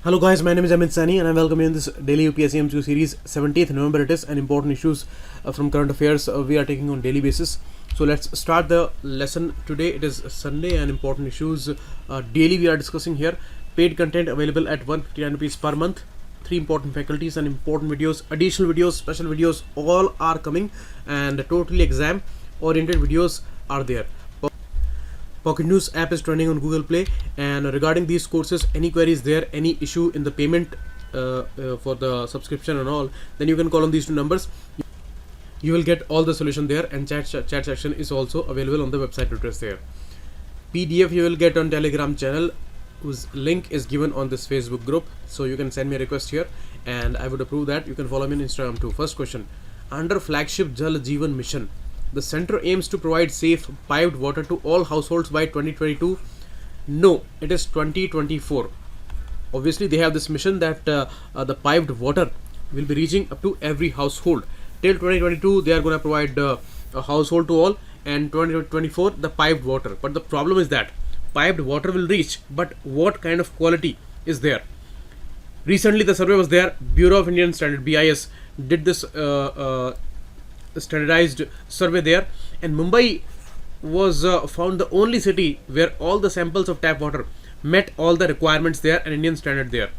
Hello guys, my name is Amit Sani and I welcome you in this daily UPSC MCQ series. 17th November it is, and important issues from current affairs we are taking on daily basis. So let's start the lesson today. It is Sunday and important issues daily we are discussing here. Paid content available at 159 rupees per month. 3 important faculties and important videos, additional videos, special videos, all are coming, and totally exam oriented videos are there. Pocket News app is trending on Google Play, and regarding these courses, any queries there, any issue in the payment for the subscription and all, then you can call on these two numbers. You will get all the solution there, and chat section is also available on the website address there. PDF you will get on Telegram channel, whose link is given on this Facebook group, so you can send me a request here and I would approve that. You can follow me on Instagram too. First question: under Flagship Jela Jeevan mission, the center aims to provide safe piped water to all households by 2022. No, it is 2024. Obviously, they have this mission that the piped water will be reaching up to every household. Till 2022, they are going to provide a household to all, and 2024 the piped water. But the problem is that piped water will reach, but what kind of quality is there? Recently, the survey was there. Bureau of Indian Standard (BIS) did this standardized survey there, and Mumbai was found the only city where all the samples of tap water met all the requirements there and Indian standard there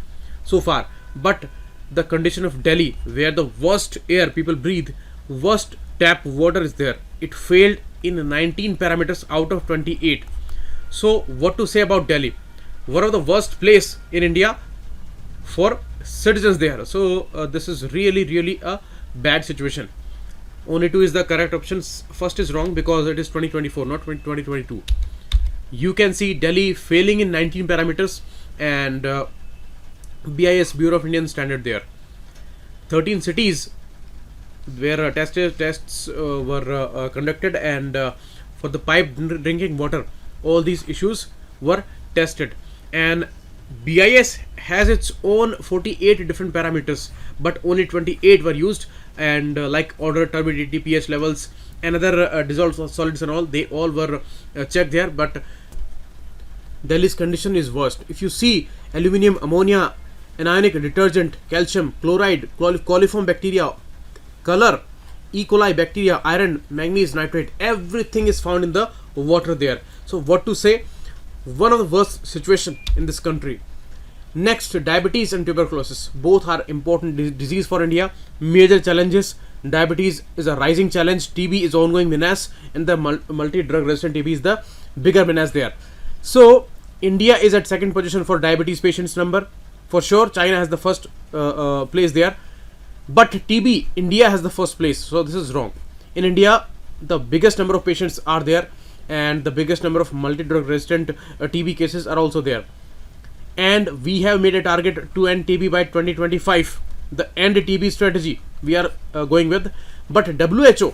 so far. But the condition of Delhi, where the worst air people breathe, worst tap water is there, it failed in 19 parameters out of 28. So what to say about Delhi? One of the worst place in India for citizens there. So this is really a bad situation. Only 2 is the correct option. First is wrong because it is 2024, not 2022. You can see Delhi failing in 19 parameters, and BIS, Bureau of Indian Standard there. 13 cities where tests were conducted, and for the piped drinking water, all these issues were tested. And BIS has its own 48 different parameters, but only 28 were used, and like order, turbidity, pH levels, and other dissolved solids and all, they all were checked there. But Delhi's condition is worst. If you see aluminium, ammonia, anionic detergent, calcium, chloride, coliform bacteria, color, E. coli bacteria, iron, manganese nitrate, everything is found in the water there. So what to say? One of the worst situation in this country. Next, diabetes and tuberculosis. Both are important disease for India. Major challenges. Diabetes is a rising challenge. TB is ongoing menace, and the multi-drug resistant TB is the bigger menace there. So India is at second position for diabetes patients number. For sure, China has the first place there. But TB, India has the first place. So this is wrong. In India, the biggest number of patients are there, and the biggest number of multi-drug resistant TB cases are also there. And we have made a target to end TB by 2025. The end TB strategy we are going with. But WHO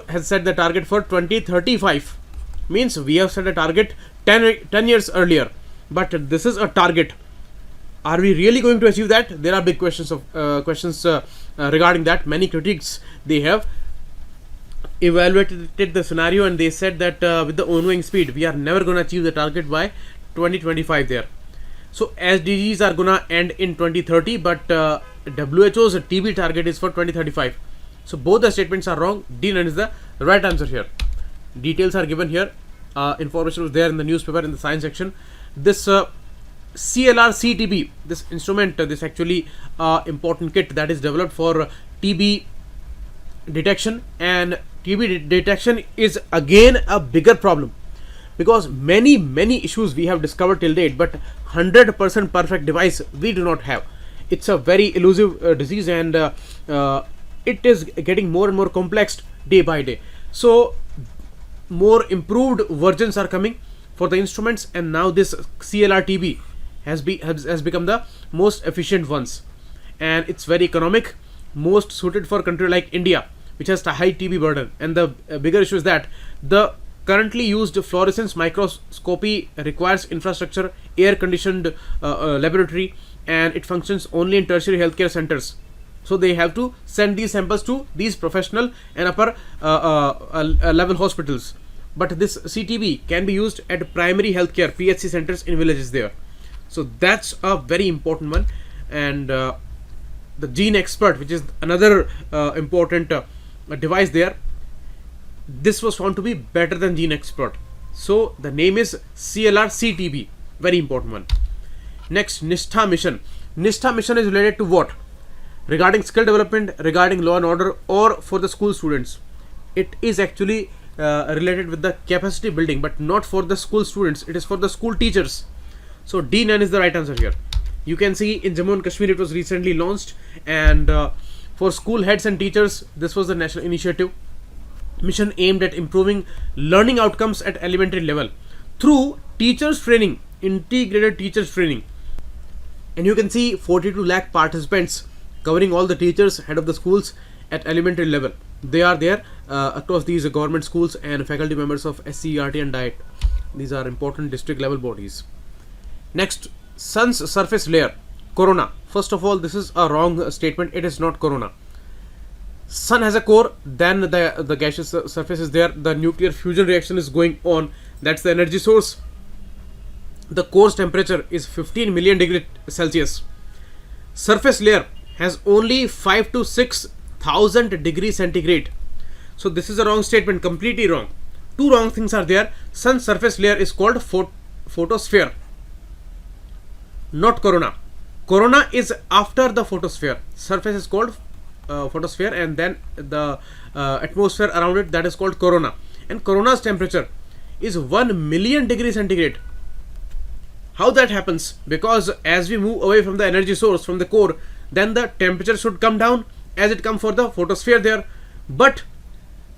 has set the target for 2035. Means we have set a target 10 years earlier. But this is a target. Are we really going to achieve that? There are big questions regarding that. Many critics, they have evaluated the scenario, and they said that with the ongoing speed, we are never going to achieve the target by 2025 there. So SDGs are gonna end in 2030, but WHO's TB target is for 2035. So both the statements are wrong. D9 is the right answer here. Details are given here. Information was there in the newspaper in the science section. This CLR-CTB, this instrument, this actually important kit that is developed for TB detection, and TB detection is again a bigger problem, because many issues we have discovered till date, but 100% perfect device we do not have. It's a very elusive disease, and it is getting more and more complex day by day. So more improved versions are coming for the instruments, and now this CLR-TB has become the most efficient ones, and it's very economic, most suited for a country like India, which has a high TB burden. And the bigger issue is that the currently used fluorescence microscopy requires infrastructure, air conditioned laboratory, and it functions only in tertiary healthcare centers. So they have to send these samples to these professional and upper level hospitals. But this CTB can be used at primary healthcare PHC centers in villages there. So that's a very important one. And the Gene Expert, which is another important device there, this was found to be better than Gene Expert. So the name is CLR-CTB, very important one. Next, NISTHA mission. NISTHA mission is related to what? Regarding skill development, regarding law and order, or for the school students. It is actually related with the capacity building, but not for the school students. It is for the school teachers. So D9 is the right answer here. You can see in Jammu and Kashmir it was recently launched, and for school heads and teachers, this was the national initiative. Mission aimed at improving learning outcomes at elementary level through teachers training, integrated teachers training. And you can see 42 lakh participants covering all the teachers, head of the schools at elementary level. They are there across these government schools and faculty members of NCERT and DIET. These are important district level bodies. Next, sun's surface layer, corona. First of all, this is a wrong statement. It is not corona. Sun has a core, then the gaseous surface is there, the nuclear fusion reaction is going on, that's the energy source. The core's temperature is 15 million degrees Celsius. Surface layer has only 5 to 6,000 degrees centigrade. So this is a wrong statement, completely wrong. Two wrong things are there. Sun surface layer is called photosphere, not corona. Corona is after the photosphere. Surface is called photosphere, and then the atmosphere around it, that is called corona. And corona's temperature is 1 million degrees centigrade. How that happens? Because as we move away from the energy source, from the core, then the temperature should come down as it comes for the photosphere there, but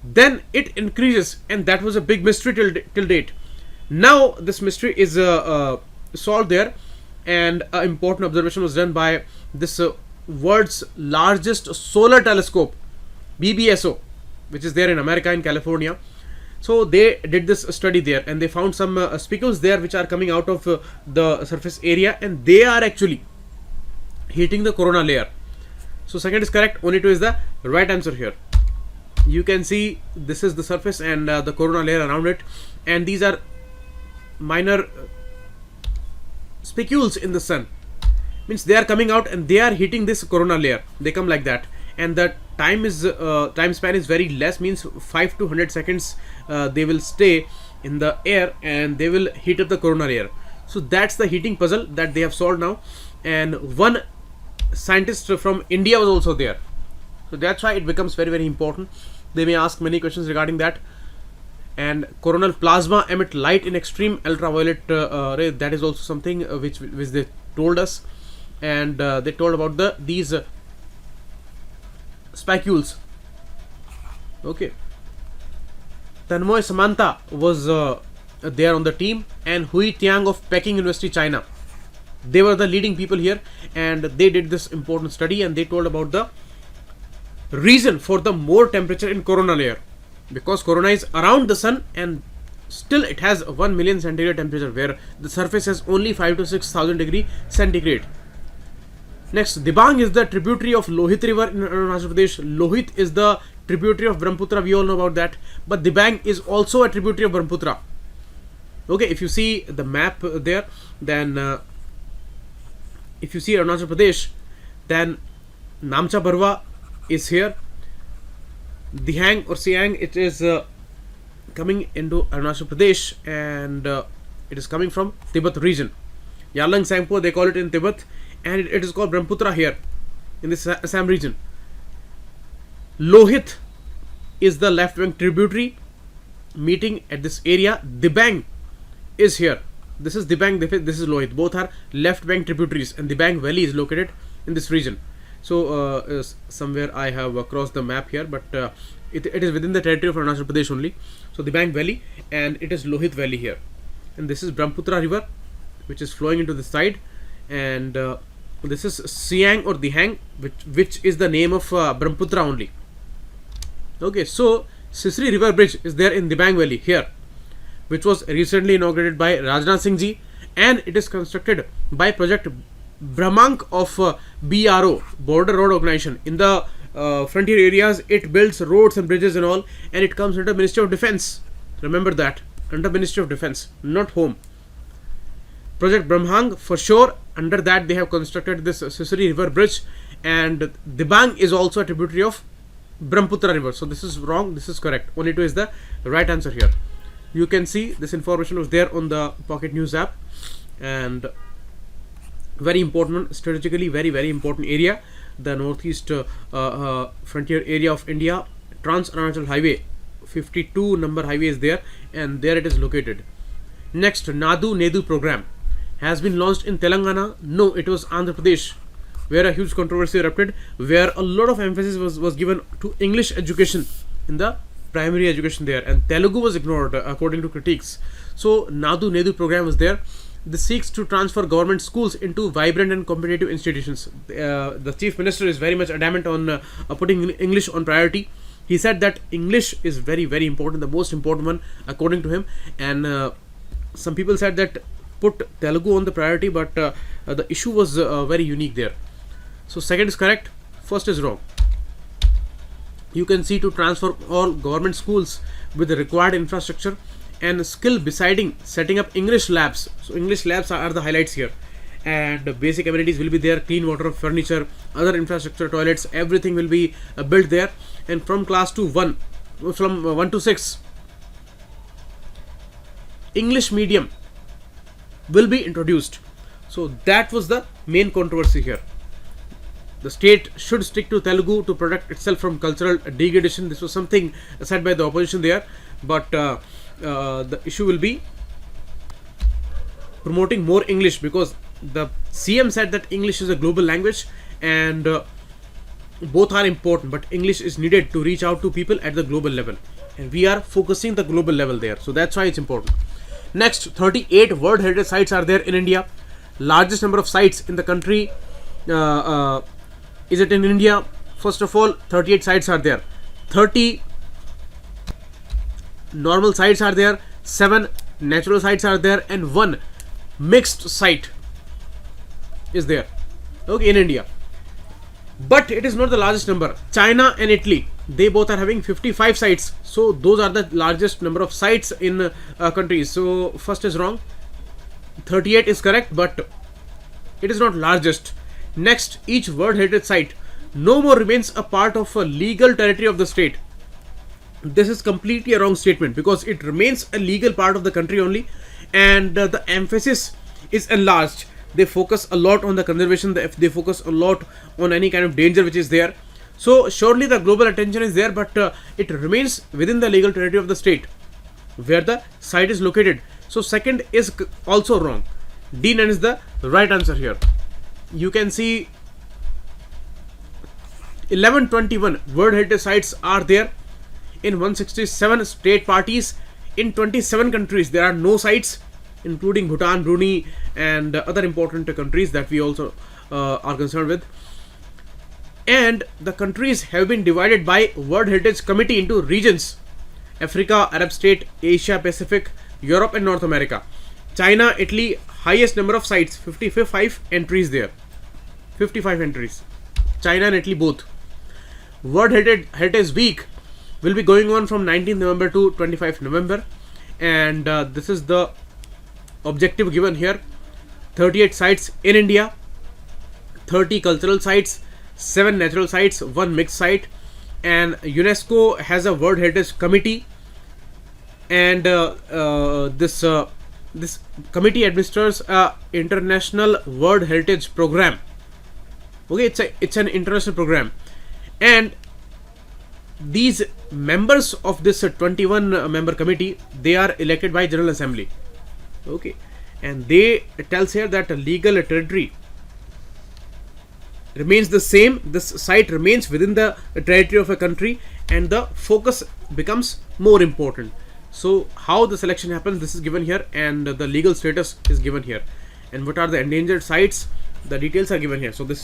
then it increases, and that was a big mystery till date. Now this mystery is solved there, and an important observation was done by this world's largest solar telescope, BBSO, which is there in America, in California. So they did this study there, and they found some speckles there which are coming out of the surface area, and they are actually heating the corona layer. So second is correct, only 2 is the right answer here. You can see this is the surface and the corona layer around it, and these are minor specules in the sun. Means they are coming out and they are hitting this corona layer. They come like that, and the time span is very less, means 5 to 100 seconds they will stay in the air and they will heat up the corona layer. So that's the heating puzzle that they have solved now, and one scientist from India was also there. So that's why it becomes very, very important. They may ask many questions regarding that. And coronal plasma emit light in extreme ultraviolet ray. That is also something which they told us. And they told about these spicules. Okay. Tanmoy Samantha was there on the team, and Hui Tiang of Peking University, China. They were the leading people here, and they did this important study, and they told about the reason for the more temperature in corona layer, because corona is around the sun and still it has 1 million centigrade temperature, where the surface has only 5 to 6,000 degree centigrade. Next, Dibang is the tributary of Lohit river in Arunachal Pradesh. Lohit is the tributary of Brahmaputra, we all know about that, but Dibang is also a tributary of Brahmaputra. Okay, if you see the map there, then if you see Arunachal Pradesh, then Namcha Barwa is here. Dihang or Siang, it is coming into Arunachal Pradesh, and it is coming from Tibet region. Yalang Sangpo, they call it in Tibet, and it is called Brahmaputra here in this Assam region. Lohit is the left bank tributary meeting at this area. Dibang is here. This is Dibang, this is Lohit. Both are left bank tributaries, and Dibang Valley is located in this region. So somewhere I have crossed the map here, but it is within the territory of Arunachal Pradesh only. So Dibang Valley, and it is Lohit Valley here. And this is Brahmaputra river, which is flowing into the side, and this is Siang or Dihang, which is the name of Brahmaputra only. Okay, so Sisri river bridge is there in Dibang Valley here, which was recently inaugurated by Rajnath Singh ji, and it is constructed by project Brahmank of BRO, Border Road Organization. In the frontier areas, it builds roads and bridges and all, and it comes under Ministry of Defense. Remember that, under Ministry of Defense, not Home. Project Brahmang, for sure. Under that they have constructed this Sisri river bridge, and Dibang is also a tributary of Brahmaputra river. So this is wrong, this is correct. Only 2 is the right answer here. You can see this information was there on the Pocket News app, and very important, strategically very important area, the northeast frontier area of India. Trans Arunachal Highway 52 number highway is there, and there it is located. Next, Nadu Nedu program has been launched in Telangana. No, it was Andhra Pradesh, where a huge controversy erupted, where a lot of emphasis was given to English education in the primary education there, and Telugu was ignored according to critiques. So Nadu Nedu program was there. This seeks to transfer government schools into vibrant and competitive institutions. The Chief Minister is very much adamant on putting English on priority. He said that English is very important, the most important one according to him, and some people said that put Telugu on the priority, but the issue was very unique there. So second is correct, first is wrong. You can see to transfer all government schools with the required infrastructure and skill besides setting up English labs. So English labs are the highlights here, and basic amenities will be there, clean water, furniture, other infrastructure, toilets, everything will be built there. And from class 1 to 6, English medium will be introduced. So that was the main controversy here. The state should stick to Telugu to protect itself from cultural degradation. This was something said by the opposition there, but the issue will be promoting more English, because the CM said that English is a global language, and both are important, but English is needed to reach out to people at the global level, and we are focusing the global level there, so that's why it's important. Next, 38 World Heritage Sites are there in India. Largest number of sites in the country is it in India? First of all, 38 sites are there. 30 normal sites are there, 7 natural sites are there, and 1 mixed site is there, okay, in India. But it is not the largest number. China and Italy, they both are having 55 sites, so those are the largest number of sites in countries. So first is wrong, 38 is correct, but it is not largest. Next, each World Heritage Site no more remains a part of a legal territory of the state. This is completely a wrong statement, because it remains a legal part of the country only, and the emphasis is enlarged. They focus a lot on the conservation, they focus a lot on any kind of danger which is there. So surely the global attention is there, but it remains within the legal territory of the state where the site is located. So second is also wrong. D9 is the right answer here. You can see 1121 World Heritage Sites are there in 167 state parties in 27 countries. There are no sites, including Bhutan, Brunei, and other important countries that we also are concerned with. And the countries have been divided by World Heritage Committee into regions: Africa, Arab state, Asia Pacific, Europe, and North America. China, Italy, highest number of sites, 55 entries there. 55 entries. China and Italy both. World Heritage Week will be going on from 19th November to 25th November, and this is the objective given here. 38 sites in India, 30 cultural sites, 7 natural sites, 1 mixed site, and UNESCO has a World Heritage Committee, and this committee administers a international World Heritage program. Okay, it's an international program, and these members of this 21 member committee, they are elected by General Assembly. Okay, and they tells here that a legal territory remains the same. This site remains within the territory of a country, and the focus becomes more important. So how the selection happens, this is given here, and the legal status is given here, and what are the endangered sites, the details are given here. So this